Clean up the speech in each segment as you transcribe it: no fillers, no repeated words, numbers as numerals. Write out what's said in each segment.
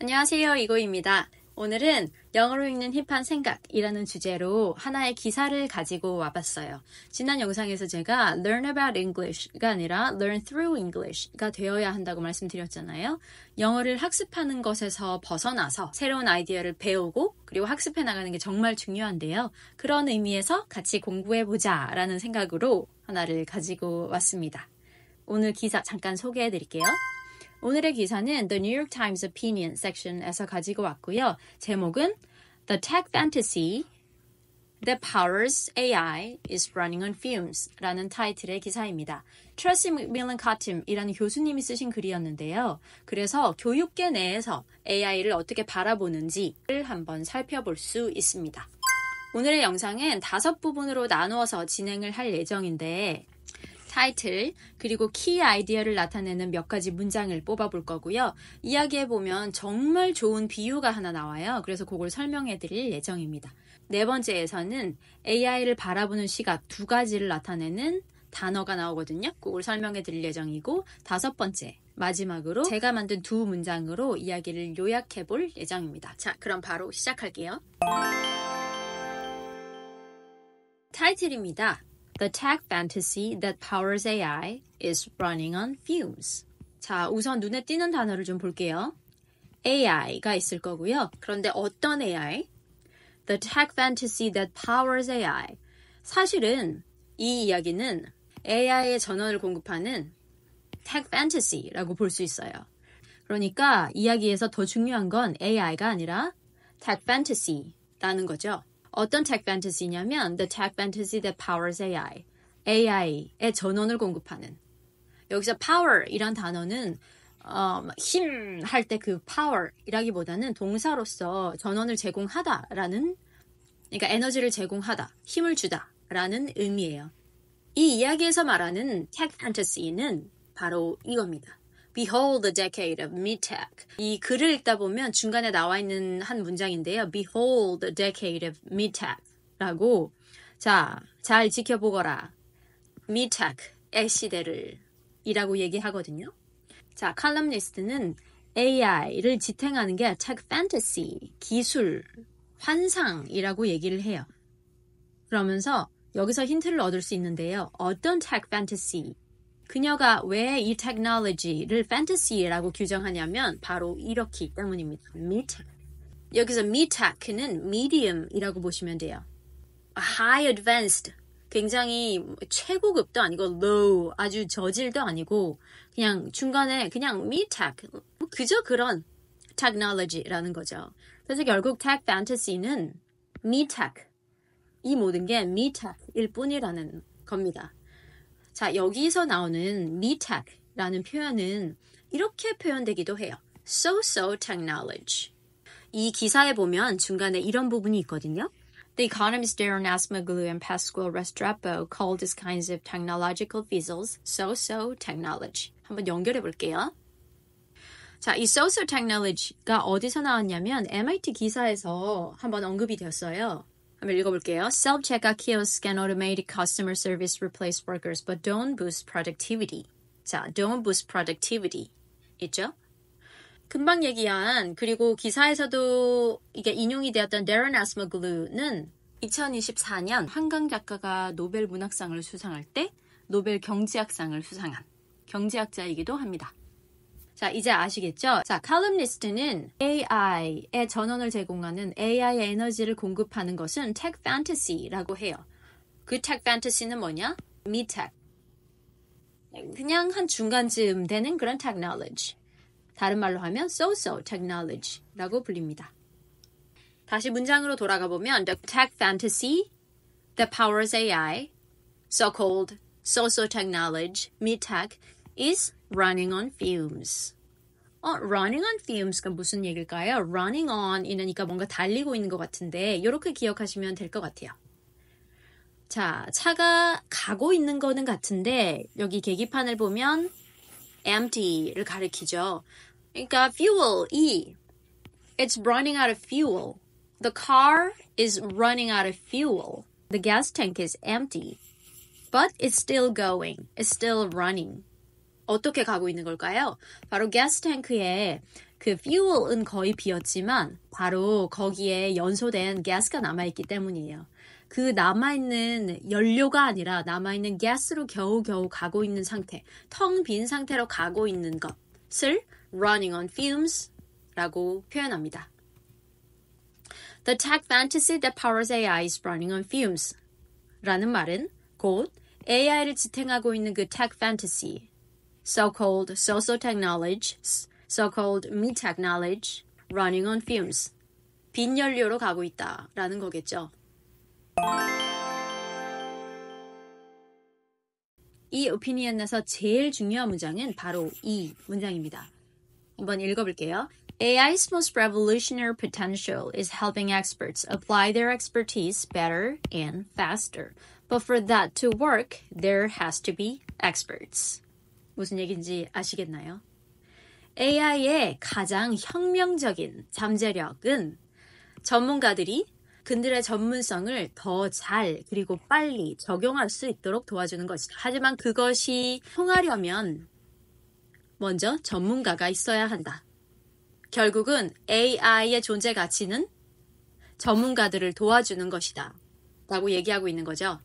안녕하세요, 이고입니다. 오늘은 영어로 읽는 힙한 생각이라는 주제로 하나의 기사를 가지고 와봤어요. 지난 영상에서 제가 learn about English가 아니라 learn through English가 되어야 한다고 말씀드렸잖아요. 영어를 학습하는 것에서 벗어나서 새로운 아이디어를 배우고 그리고 학습해 나가는 게 정말 중요한데요. 그런 의미에서 같이 공부해보자 라는 생각으로 하나를 가지고 왔습니다. 오늘 기사 잠깐 소개해 드릴게요. 오늘의 기사는 The New York Times Opinion 섹션에서 가지고 왔고요. 제목은 The Tech Fantasy That Powers AI is Running on Fumes 라는 타이틀의 기사입니다. 트레시 맥밀런 카팀이라는 교수님이 쓰신 글이었는데요. 그래서 교육계 내에서 AI를 어떻게 바라보는지를 한번 살펴볼 수 있습니다. 오늘의 영상은 5부분으로 나누어서 진행을 할 예정인데 타이틀, 그리고 키 아이디어를 나타내는 몇 가지 문장을 뽑아볼 거고요. 이야기해보면 정말 좋은 비유가 하나 나와요. 그래서 그걸 설명해 드릴 예정입니다. 네 번째에서는 AI를 바라보는 시각 2가지를 나타내는 단어가 나오거든요. 그걸 설명해 드릴 예정이고 5번째, 마지막으로 제가 만든 2 문장으로 이야기를 요약해 볼 예정입니다. 자, 그럼 바로 시작할게요. 타이틀입니다. The tech fantasy that powers AI is running on fumes. 자, 우선 눈에 띄는 단어를 좀 볼게요. AI가 있을 거고요. 그런데 어떤 AI? The tech fantasy that powers AI. 사실은 이 이야기는 AI의 전원을 공급하는 tech fantasy라고 볼 수 있어요. 그러니까 이야기에서 더 중요한 건 AI가 아니라 tech fantasy라는 거죠. 어떤 tech fantasy냐면 the tech fantasy that powers AI. AI의 전원을 공급하는. 여기서 power이란 단어는 힘 할 때 그 power이라기보다는 동사로서 전원을 제공하다라는, 그러니까 에너지를 제공하다, 힘을 주다라는 의미예요. 이 이야기에서 말하는 tech fantasy는 바로 이겁니다. Behold the decade of MedTech. 이 글을 읽다 보면 중간에 나와 있는 한 문장인데요. Behold the decade of MedTech 라고, 자, 잘 지켜보거라. MedTech의 시대를 이라고 얘기하거든요. 자, 칼럼니스트는 AI를 지탱하는 게 tech fantasy, 기술, 환상이라고 얘기를 해요. 그러면서 여기서 힌트를 얻을 수 있는데요. 어떤 tech fantasy? 그녀가 왜 이 테크놀로지를 fantasy라고 규정하냐면 바로 이렇기 때문입니다. MedTech. 여기서 MedTech는 medium이라고 보시면 돼요. High advanced, 굉장히 최고급도 아니고 low, 아주 저질도 아니고 그냥 중간에 그냥 MedTech, 그저 그런 technology라는 거죠. 그래서 결국 tech fantasy는 MedTech, 이 모든 게 MedTech일 뿐이라는 겁니다. 자, 여기서 나오는 MedTech라는 표현은 이렇게 표현되기도 해요. So-so technology. 이 기사에 보면 중간에 이런 부분이 있거든요. The economists Darren Acemoglu and Pascual Restrepo called these kinds of technological fizzles so-so technology. 한번 연결해 볼게요. 자, 이 so-so technology가 어디서 나왔냐면 MIT 기사에서 한번 언급이 되었어요. 한번 읽어볼게요. Self-checkout kiosks and automated customer service replace workers, but don't boost productivity. 자, don't boost productivity. 있죠? 금방 얘기한, 그리고 기사에서도 이게 인용이 되었던 Darren Acemoglu는 2024년 한강 작가가 노벨 문학상을 수상할 때 노벨 경제학상을 수상한 경제학자이기도 합니다. 자, 이제 아시겠죠? 자, 칼럼니스트는 AI의 전원을 제공하는 AI의 에너지를 공급하는 것은 tech fantasy라고 해요. 그 tech fantasy는 뭐냐? MedTech. 그냥 한 중간쯤 되는 그런 technology. 다른 말로 하면 so-so technology라고 불립니다. 다시 문장으로 돌아가 보면 the tech fantasy that powers AI, so-called so-so technology, MedTech, is running on fumes. running on fumes가 무슨 얘기일까요? running on 이니까 뭔가 달리고 있는 것 같은데 이렇게 기억하시면 될 것 같아요. 자, 차가 가고 있는 거는 같은데 여기 계기판을 보면 empty를 가리키죠. 그러니까 fuel, it's running out of fuel. The car is running out of fuel. The gas tank is empty. But it's still going. It's still running. 어떻게 가고 있는 걸까요? 바로 가스 탱크에 그 fuel은 거의 비었지만 바로 거기에 연소된 가스가 남아있기 때문이에요. 그 남아있는 연료가 아니라 남아있는 가스로 겨우겨우 가고 있는 상태, 텅 빈 상태로 가고 있는 것을 running on fumes 라고 표현합니다. The tech fantasy that powers AI is running on fumes 라는 말은 곧 AI를 지탱하고 있는 그 tech fantasy, so-called social technology, so-called me-tech knowledge, running on fumes, 빈 연료로 가고 있다라는 거겠죠. 이 opinion에서 제일 중요한 문장은 바로 이 문장입니다. 한번 읽어볼게요. AI's most revolutionary potential is helping experts apply their expertise better and faster. But for that to work, there has to be experts. 무슨 얘기인지 아시겠나요? AI의 가장 혁명적인 잠재력은 전문가들이 그들의 전문성을 더 잘 그리고 빨리 적용할 수 있도록 도와주는 것이다. 하지만 그것이 통하려면 먼저 전문가가 있어야 한다. 결국은 AI의 존재 가치는 전문가들을 도와주는 것이다. 라고 얘기하고 있는 거죠.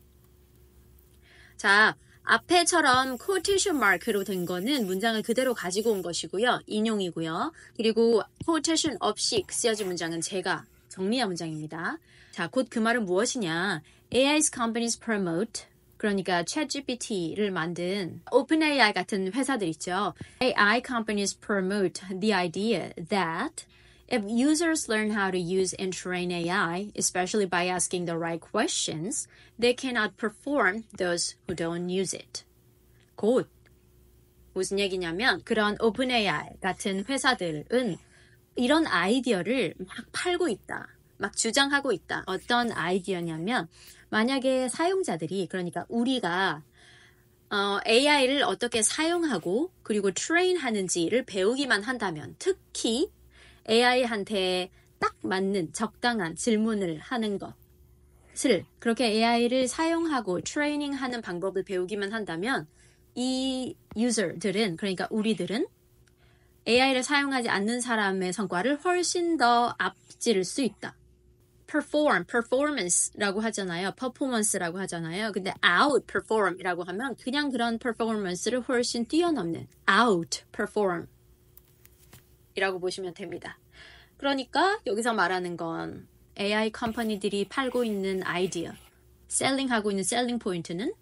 자, 앞에처럼 quotation mark로 된 거는 문장을 그대로 가지고 온 것이고요. 인용이고요. 그리고 quotation 없이 쓰여진 문장은 제가 정리한 문장입니다. 자, 곧 그 말은 무엇이냐? AI's companies promote, 그러니까 ChatGPT를 만든 OpenAI 같은 회사들 있죠. AI companies promote the idea that if users learn how to use and train AI, especially by asking the right questions, they can outperform those who don't use it. 곧 무슨 얘기냐면 그런 OpenAI 같은 회사들은 이런 아이디어를 막 팔고 있다. 막 주장하고 있다. 어떤 아이디어냐면 만약에 사용자들이 그러니까 우리가 AI를 어떻게 사용하고 그리고 트레인하는지를 배우기만 한다면 특히 AI한테 딱 맞는 적당한 질문을 하는 것을 그렇게 AI를 사용하고 트레이닝하는 방법을 배우기만 한다면 이 유저들은 그러니까 우리들은 AI를 사용하지 않는 사람의 성과를 훨씬 더 앞지를 수 있다. performance라고 하잖아요. performance라고 하잖아요. 근데 outperform이라고 하면 그냥 그런 performance를 훨씬 뛰어넘는 outperform 이라고 보시면 됩니다. 그러니까 여기서 말하는 건 AI 컴퍼니들이 팔고 있는 아이디어, 셀링하고 있는 셀링 포인트는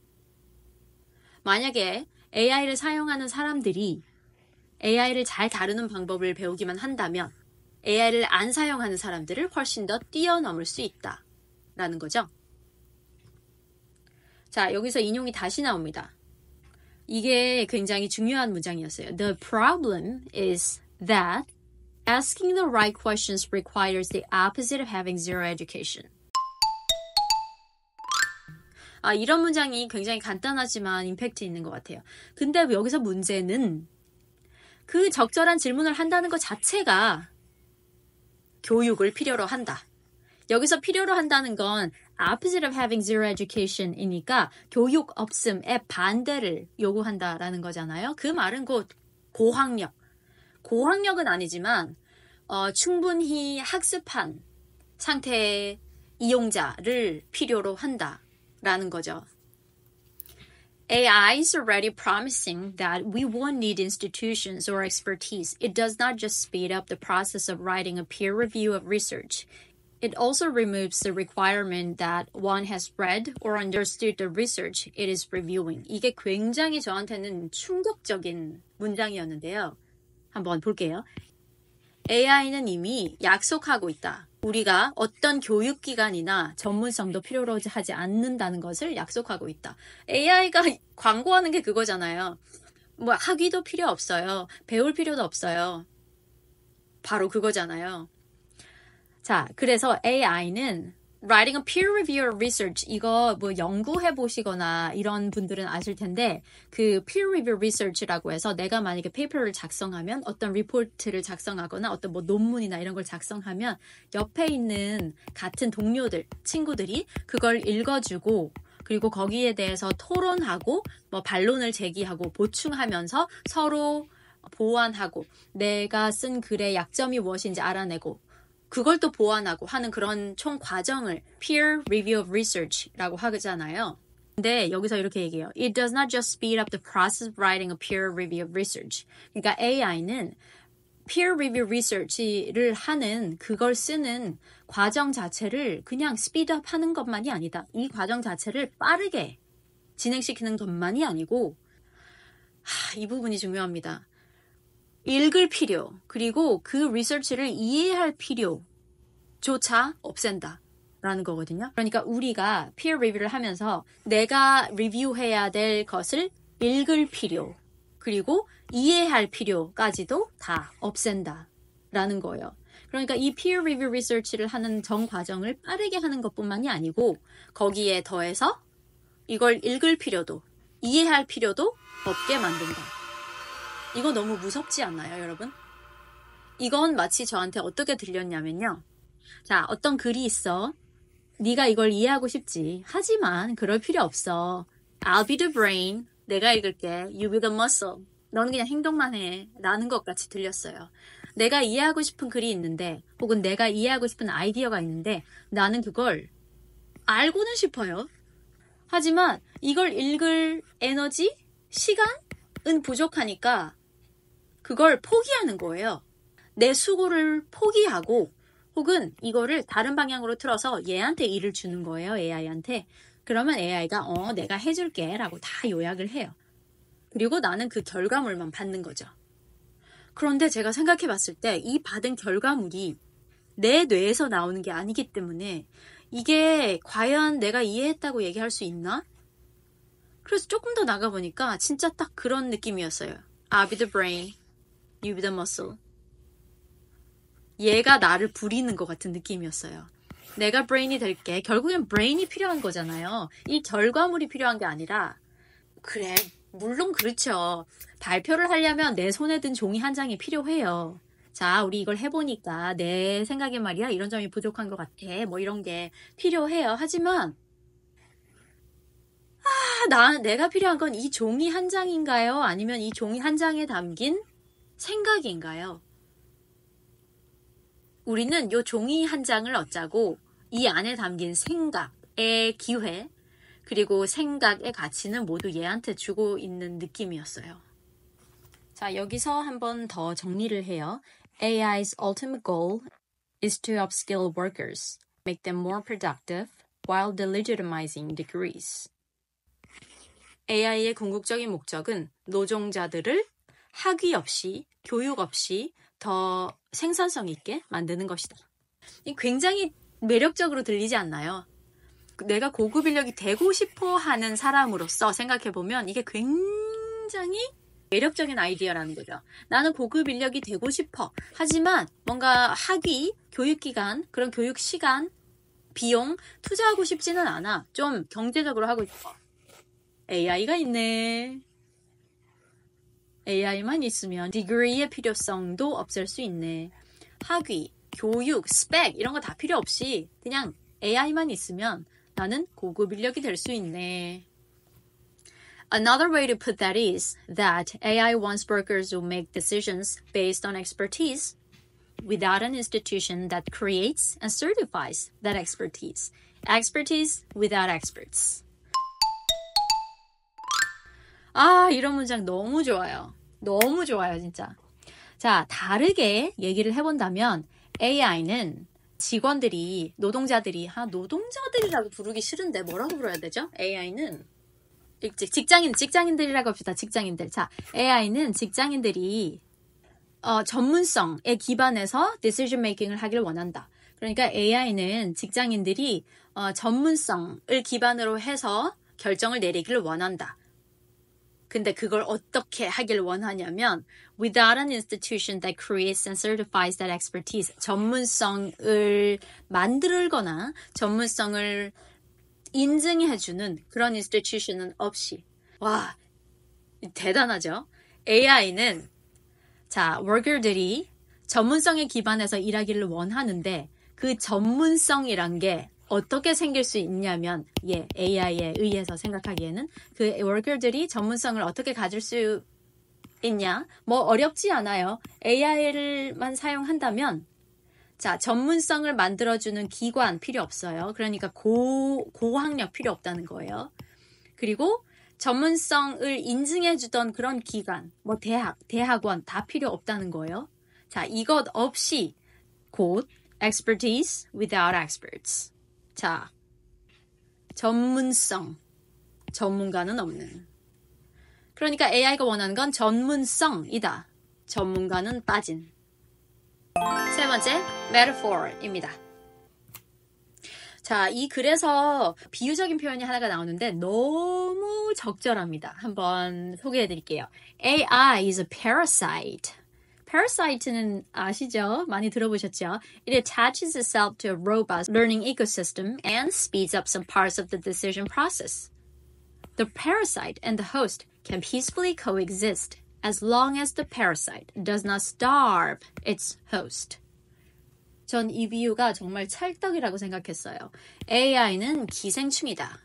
만약에 AI를 사용하는 사람들이 AI를 잘 다루는 방법을 배우기만 한다면 AI를 안 사용하는 사람들을 훨씬 더 뛰어넘을 수 있다라는 거죠. 자, 여기서 인용이 다시 나옵니다. 이게 굉장히 중요한 문장이었어요. The problem is that asking the right questions requires the opposite of having zero education. 이런 문장이 굉장히 간단하지만 임팩트 있는 것 같아요. 근데 여기서 문제는 그 적절한 질문을 한다는 것 자체가 교육을 필요로 한다. 여기서 필요로 한다는 건 opposite of having zero education이니까 교육 없음의 반대를 요구한다라는 거잖아요. 그 말은 곧 고학력. 고학력은 아니지만 충분히 학습한 상태의 이용자를 필요로 한다라는 거죠. AI is already promising that we won't need institutions or expertise. It does not just speed up the process of writing a peer review of research. It also removes the requirement that one has read or understood the research it is reviewing. 이게 굉장히 저한테는 충격적인 문장이었는데요. 한번 볼게요. AI는 이미 약속하고 있다. 우리가 어떤 교육기관이나 전문성도 필요로 하지 않는다는 것을 약속하고 있다. AI가 광고하는 게 그거잖아요. 뭐 학위도 필요 없어요. 배울 필요도 없어요. 바로 그거잖아요. 자, 그래서 AI는 writing a peer review research 이거 뭐 연구해 보시거나 이런 분들은 아실 텐데 그 peer review research라고 해서 내가 만약에 페이퍼를 작성하면 어떤 리포트를 작성하거나 어떤 뭐 논문이나 이런 걸 작성하면 옆에 있는 같은 동료들, 친구들이 그걸 읽어주고 그리고 거기에 대해서 토론하고 뭐 반론을 제기하고 보충하면서 서로 보완하고 내가 쓴 글의 약점이 무엇인지 알아내고 그걸 또 보완하고 하는 그런 총 과정을 peer review of research라고 하잖아요. 근데 여기서 이렇게 얘기해요. It does not just speed up the process of writing a peer review of research. 그러니까 AI는 peer review research를 하는 그걸 쓰는 과정 자체를 그냥 스피드업 하는 것만이 아니다. 이 과정 자체를 빠르게 진행시키는 것만이 아니고 이 부분이 중요합니다. 읽을 필요 그리고 그 리서치를 이해할 필요조차 없앤다 라는 거거든요. 그러니까 우리가 peer review를 하면서 내가 리뷰해야 될 것을 읽을 필요 그리고 이해할 필요까지도 다 없앤다 라는 거예요. 그러니까 이 peer review research를 하는 전 과정을 빠르게 하는 것뿐만이 아니고 거기에 더해서 이걸 읽을 필요도 이해할 필요도 없게 만든다. 이거 너무 무섭지 않나요, 여러분? 이건 마치 저한테 어떻게 들렸냐면요. 자, 어떤 글이 있어. 네가 이걸 이해하고 싶지. 하지만 그럴 필요 없어. I'll be the brain. 내가 읽을게. You be the muscle. 너는 그냥 행동만 해. 라는 것 같이 들렸어요. 내가 이해하고 싶은 글이 있는데 혹은 내가 이해하고 싶은 아이디어가 있는데 나는 그걸 알고는 싶어요. 하지만 이걸 읽을 에너지, 시간은 부족하니까 그걸 포기하는 거예요. 내 수고를 포기하고 혹은 이거를 다른 방향으로 틀어서 얘한테 일을 주는 거예요. AI한테. 그러면 AI가 내가 해줄게 라고 다 요약을 해요. 그리고 나는 그 결과물만 받는 거죠. 그런데 제가 생각해 봤을 때 이 받은 결과물이 내 뇌에서 나오는 게 아니기 때문에 이게 과연 내가 이해했다고 얘기할 수 있나? 그래서 조금 더 나가보니까 진짜 딱 그런 느낌이었어요. I'll be the brain, you be the muscle. 얘가 나를 부리는 것 같은 느낌이었어요. 내가 브레인이 될게. 결국엔 브레인이 필요한 거잖아요. 이 결과물이 필요한 게 아니라 그래, 물론 그렇죠. 발표를 하려면 내 손에 든 종이 한 장이 필요해요. 자, 우리 이걸 해보니까 내 생각에 말이야 이런 점이 부족한 것 같아. 뭐 이런 게 필요해요. 하지만 내가 필요한 건 이 종이 한 장인가요? 아니면 이 종이 한 장에 담긴 생각인가요? 우리는 이 종이 한 장을 어쩌고 이 안에 담긴 생각의 기회 그리고 생각의 가치는 모두 얘한테 주고 있는 느낌이었어요. 자, 여기서 한 번 더 정리를 해요. AI's ultimate goal is to upskill workers, make them more productive while delegitimizing degrees. AI의 궁극적인 목적은 노동자들을 학위 없이, 교육 없이 더 생산성 있게 만드는 것이다. 굉장히 매력적으로 들리지 않나요? 내가 고급 인력이 되고 싶어 하는 사람으로서 생각해보면 이게 굉장히 매력적인 아이디어라는 거죠. 나는 고급 인력이 되고 싶어. 하지만 뭔가 학위, 교육기간, 그런 교육 시간, 비용 투자하고 싶지는 않아. 좀 경제적으로 하고 싶어. AI가 있네. AI만 있으면 디그리의 필요성도 없앨 수 있네. 학위, 교육, 스펙 이런 거 다 필요 없이 그냥 AI만 있으면 나는 고급 인력이 될 수 있네. Another way to put that is that AI wants workers to make decisions based on expertise without an institution that creates and certifies that expertise. Expertise without experts. 이런 문장 너무 좋아요. 너무 좋아요, 진짜. 자, 다르게 얘기를 해본다면 AI는 직원들이, 노동자들이라고 부르기 싫은데 뭐라고 불러야 되죠? AI는 직장인들이라고 합시다. 직장인들. 자, AI는 직장인들이 전문성에 기반해서 decision making을 하기를 원한다. 그러니까 AI는 직장인들이 전문성을 기반으로 해서 결정을 내리기를 원한다. 근데 그걸 어떻게 하길 원하냐면 without an institution that creates and certifies that expertise 전문성을 만들거나 전문성을 인증해주는 그런 institution은 없이 와 대단하죠. AI는 자 worker들이 전문성에 기반해서 일하기를 원하는데 그 전문성이란 게 어떻게 생길 수 있냐면 AI에 의해서 생각하기에는 그 worker들이 전문성을 어떻게 가질 수 있냐? 뭐 어렵지 않아요. AI를만 사용한다면 자, 전문성을 만들어주는 기관 필요 없어요. 그러니까 고학력 필요 없다는 거예요. 그리고 전문성을 인증해주던 그런 기관, 뭐 대학원 다 필요 없다는 거예요. 자, 이것 없이 곧 expertise without experts. 자, 전문성, 전문가는 없는. 그러니까 AI가 원하는 건 전문성이다. 전문가는 빠진. 세 번째, metaphor입니다. 자, 이 글에서 비유적인 표현이 하나가 나오는데 너무 적절합니다. 한번 소개해 드릴게요. AI is a parasite. Parasite는 아시죠? 많이 들어보셨죠? It attaches itself to a robust learning ecosystem and speeds up some parts of the decision process. The parasite and the host can peacefully coexist as long as the parasite does not starve its host. 전 이 비유가 정말 찰떡이라고 생각했어요. AI는 기생충이다.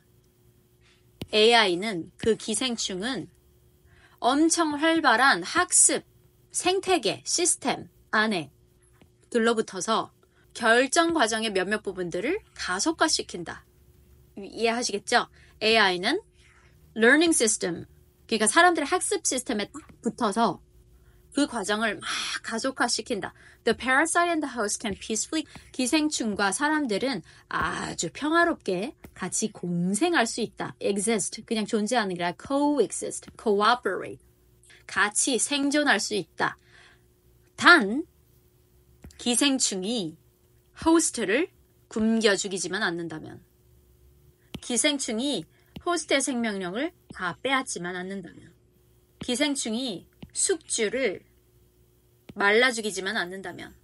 AI는 그 기생충은 엄청 활발한 학습, 생태계, 시스템 안에 들러붙어서 결정 과정의 몇몇 부분들을 가속화시킨다. 이해하시겠죠? AI는 learning system, 그러니까 사람들의 학습 시스템에 딱 붙어서 그 과정을 막 가속화시킨다. The parasite and the host can peacefully, 기생충과 사람들은 아주 평화롭게 같이 공생할 수 있다. exist, 그냥 존재하는 게 아니라 coexist, cooperate, 같이 생존할 수 있다. 단, 기생충이 호스트를 굶겨 죽이지만 않는다면, 기생충이 호스트의 생명력을 다 빼앗지만 않는다면, 기생충이 숙주를 말라 죽이지만 않는다면.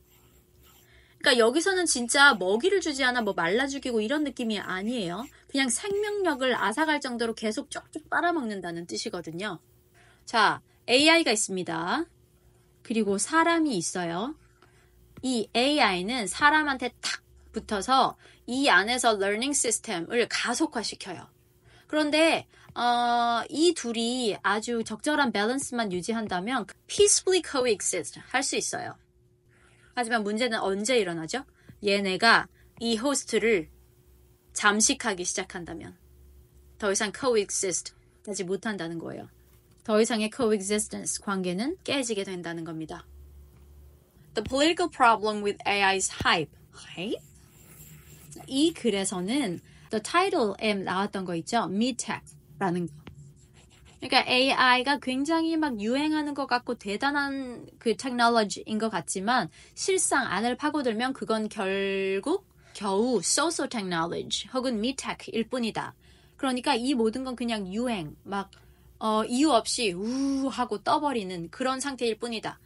그러니까 여기서는 진짜 먹이를 주지 않아 뭐 말라 죽이고 이런 느낌이 아니에요. 그냥 생명력을 앗아갈 정도로 계속 쪽쪽 빨아먹는다는 뜻이거든요. 자, AI가 있습니다. 그리고 사람이 있어요. 이 AI는 사람한테 탁 붙어서 이 안에서 러닝 시스템을 가속화시켜요. 그런데 이 둘이 아주 적절한 밸런스만 유지한다면 peacefully coexist 할 수 있어요. 하지만 문제는 언제 일어나죠? 얘네가 이 호스트를 잠식하기 시작한다면 더 이상 coexist 하지 못한다는 거예요. 더 이상의 coexistence 관계는 깨지게 된다는 겁니다. The political problem with AI's hype. hype? 이 글에서는 The title에 나왔던 거 있죠? MeTech라는 거. 그러니까 AI가 굉장히 막 유행하는 것 같고 대단한 그 테크놀로지인 것 같지만 실상 안을 파고들면 그건 결국 겨우 social technology 혹은 MeTech일 뿐이다. 그러니까 이 모든 건 그냥 유행, 막 이유 없이 하고 떠버리는 그런 상태일 뿐이다.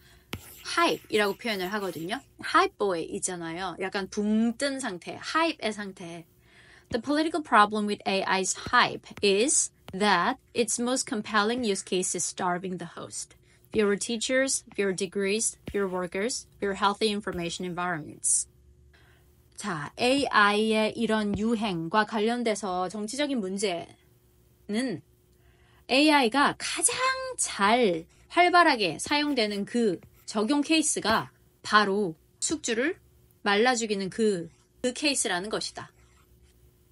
hype이라고 표현을 하거든요. hype boy 있잖아요. 약간 붕 뜬 상태, hype의 상태. The political problem with AI's hype is that its most compelling use case is starving the host. Fewer teachers, fewer degrees, fewer workers, fewer healthy information environments. 자, AI의 이런 유행과 관련돼서 정치적인 문제는 AI가 가장 잘 활발하게 사용되는 그 적용 케이스가 바로 숙주를 말라 죽이는 그 케이스라는 것이다.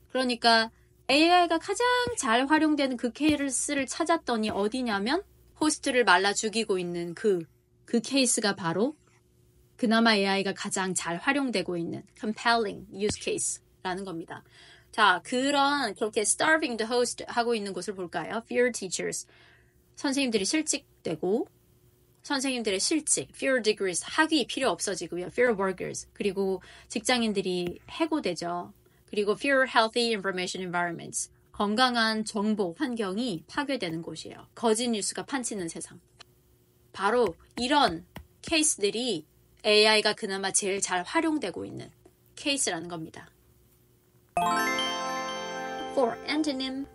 그러니까 AI가 가장 잘 활용되는 그 케이스를 찾았더니 어디냐면 호스트를 말라 죽이고 있는 그 케이스가 바로 그나마 AI가 가장 잘 활용되고 있는 compelling use case라는 겁니다. 자, 그렇게 starving the host 하고 있는 곳을 볼까요? Fewer teachers. 선생님들이 실직되고 선생님들의 실직, fewer degrees, 학위 필요 없어지고요. fewer workers. 그리고 직장인들이 해고되죠. 그리고 fewer healthy information environments. 건강한 정보 환경이 파괴되는 곳이에요. 거짓 뉴스가 판치는 세상. 바로 이런 케이스들이 AI가 그나마 제일 잘 활용되고 있는 케이스라는 겁니다. For antonym.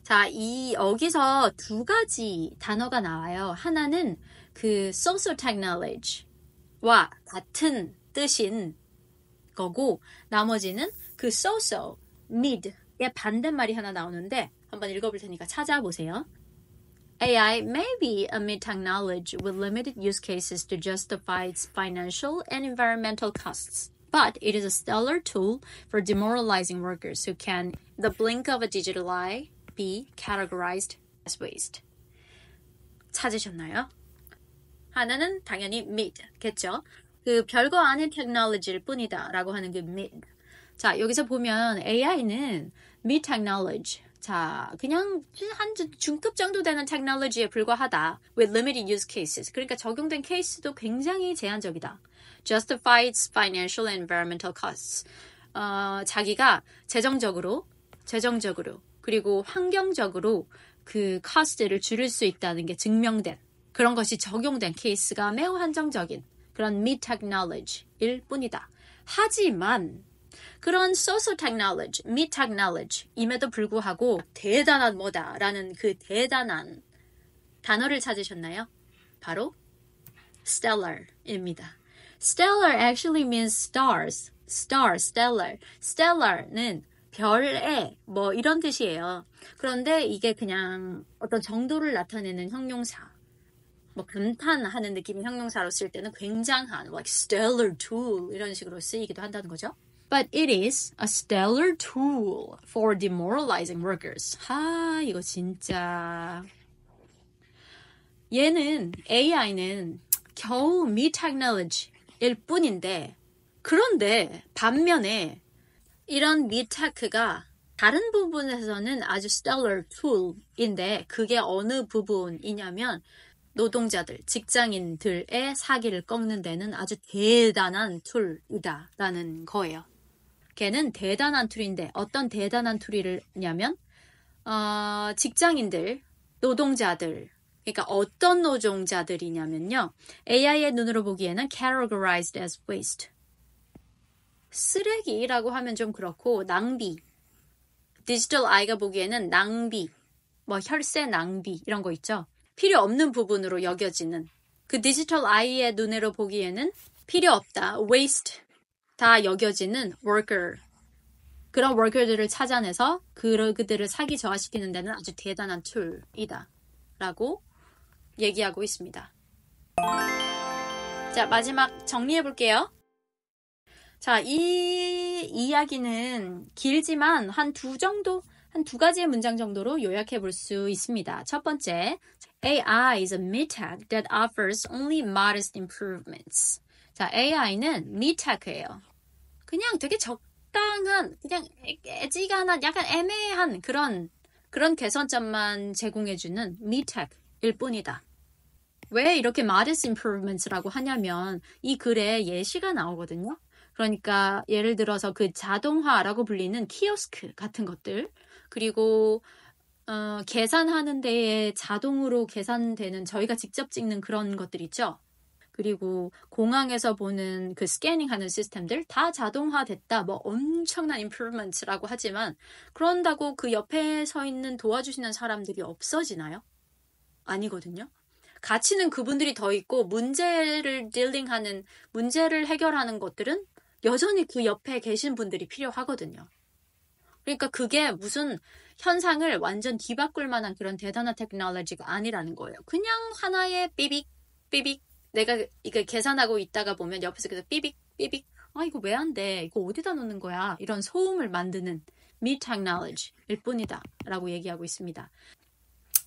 자, 여기서 두 가지 단어가 나와요. 하나는 그 social technology와 같은 뜻인 거고, 나머지는 그 social, mid의 반대말이 하나 나오는데 한번 읽어볼 테니까 찾아보세요. AI may be a meta-knowledge with limited use cases to justify its financial and environmental costs. But it is a stellar tool for demoralizing workers who can, in the blink of a digital eye, be categorized as waste. 찾으셨나요? 하나는 당연히 mid겠죠. 그 별거 아닌 테크놀로지일 뿐이다 라고 하는 그 mid. 자, 여기서 보면 AI는 mid technology. 자, 그냥 한 중급 정도 되는 테크놀로지에 불과하다. With limited use cases. 그러니까 적용된 케이스도 굉장히 제한적이다. Justify its financial and environmental costs. 자기가 재정적으로 그리고 환경적으로 그 cost를 줄일 수 있다는 게 증명된 그런 것이 적용된 케이스가 매우 한정적인 그런 mid technology일 뿐이다. 하지만 그런 social technology, mid technology임에도 불구하고 대단한 뭐다라는 그 대단한 단어를 찾으셨나요? 바로 stellar입니다. Stellar actually means stars. stellar. stellar는 별의 뭐 이런 뜻이에요. 그런데 이게 그냥 어떤 정도를 나타내는 형용사. 뭐 감탄하는 느낌의 형용사로 쓸 때는 굉장한 like stellar tool 이런 식으로 쓰이기도 한다는 거죠. But it is a stellar tool for demoralizing workers. 이거 진짜 얘는 AI는 겨우 mid technology일 뿐인데 그런데 반면에 이런 mid tech가 다른 부분에서는 아주 stellar tool인데 그게 어느 부분이냐면 노동자들, 직장인들의 사기를 꺾는 데는 아주 대단한 툴이다라는 거예요. 걔는 대단한 툴인데 어떤 대단한 툴이냐면 직장인들, 노동자들, 그러니까 어떤 노동자들이냐면요. AI의 눈으로 보기에는 categorized as waste. 쓰레기라고 하면 좀 그렇고 낭비. 디지털 아이가 보기에는 낭비, 뭐 혈세 낭비 이런 거 있죠. 필요 없는 부분으로 여겨지는 그 디지털 아이의 눈으로 보기에는 필요 없다, waste 다 여겨지는 worker. 그런 worker들을 찾아내서 그들을 사기 저하시키는 데는 아주 대단한 툴이다 라고 얘기하고 있습니다. 자, 마지막 정리해 볼게요. 자, 이 이야기는 길지만 한 두 가지의 문장 정도로 요약해 볼 수 있습니다. 첫 번째, AI is a mid-tech that offers only modest improvements. 자, AI는 mid-tech예요. 그냥 되게 적당한, 그냥 애지간한, 약간 애매한 그런 개선점만 제공해주는 mid-tech일 뿐이다. 왜 이렇게 modest improvements라고 하냐면 이 글에 예시가 나오거든요. 그러니까 예를 들어서 그 자동화라고 불리는 키오스크 같은 것들 그리고 계산하는 데에 자동으로 계산되는 저희가 직접 찍는 그런 것들 있죠. 그리고 공항에서 보는 그 스캐닝하는 시스템들 다 자동화됐다. 뭐 엄청난 improvements라고 하지만 그런다고 그 옆에 서 있는 도와주시는 사람들이 없어지나요? 아니거든요. 가치는 그분들이 더 있고 문제를 해결하는 것들은 여전히 그 옆에 계신 분들이 필요하거든요. 그러니까 그게 무슨 현상을 완전 뒤바꿀 만한 그런 대단한 테크놀로지가 아니라는 거예요. 그냥 하나의 삐빅 내가 이거 계산하고 있다가 보면 옆에서 계속 삐빅 이거 왜 안 돼? 이거 어디다 놓는 거야? 이런 소음을 만드는 mid technology일 뿐이다 라고 얘기하고 있습니다.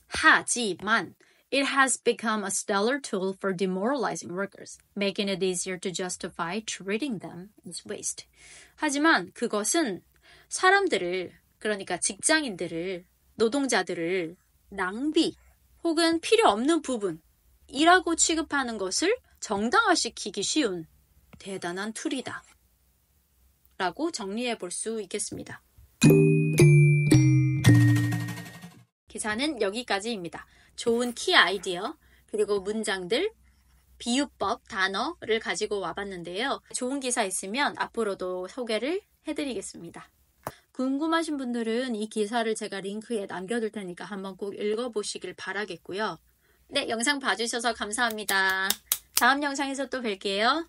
하지만 it has become a stellar tool for demoralizing workers, making it easier to justify treating them as waste. 하지만 그것은 사람들을, 그러니까 직장인들을, 노동자들을 낭비 혹은 필요 없는 부분이라고 취급하는 것을 정당화시키기 쉬운 대단한 툴이다 라고 정리해 볼 수 있겠습니다. 기사는 여기까지입니다. 좋은 키 아이디어, 그리고 문장들, 비유법, 단어를 가지고 와봤는데요. 좋은 기사 있으면 앞으로도 소개를 해드리겠습니다. 궁금하신 분들은 이 기사를 제가 링크에 남겨둘 테니까 한번 꼭 읽어보시길 바라겠고요. 네, 영상 봐주셔서 감사합니다. 다음 영상에서 또 뵐게요.